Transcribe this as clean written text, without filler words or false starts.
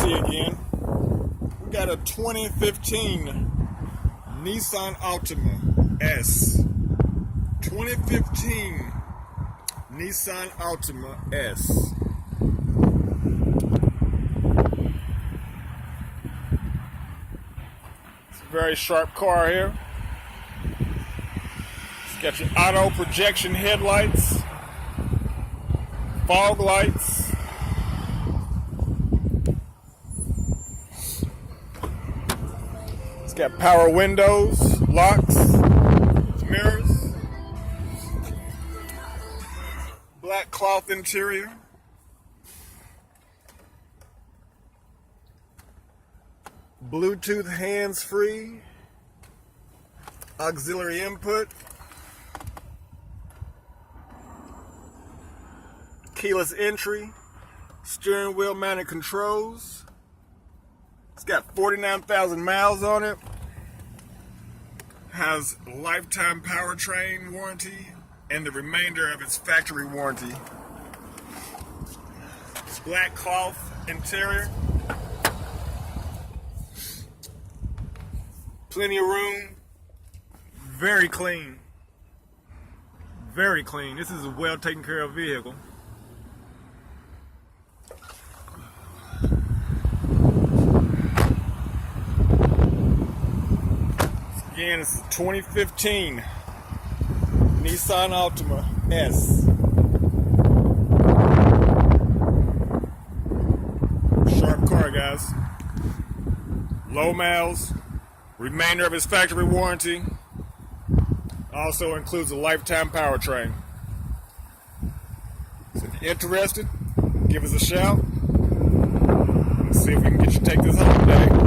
warranty again. We got a 2015 Nissan Altima S. 2015 Nissan Altima S. It's a very sharp car here. It's got your auto projection headlights, fog lights. It's got power windows, locks, mirrors, black cloth interior, Bluetooth hands-free, auxiliary input, keyless entry, steering wheel mounted controls. It's got 49,000 miles on it. Has lifetime powertrain warranty and the remainder of its factory warranty. It's black cloth interior. Plenty of room. Very clean. Very clean. This is a well taken care of vehicle. Again, it's a 2015 Nissan Altima S. Sharp car, guys. Low miles. Remainder of its factory warranty. Also includes a lifetime powertrain. So if you're interested, give us a shout. Let's see if we can get you to take this home today.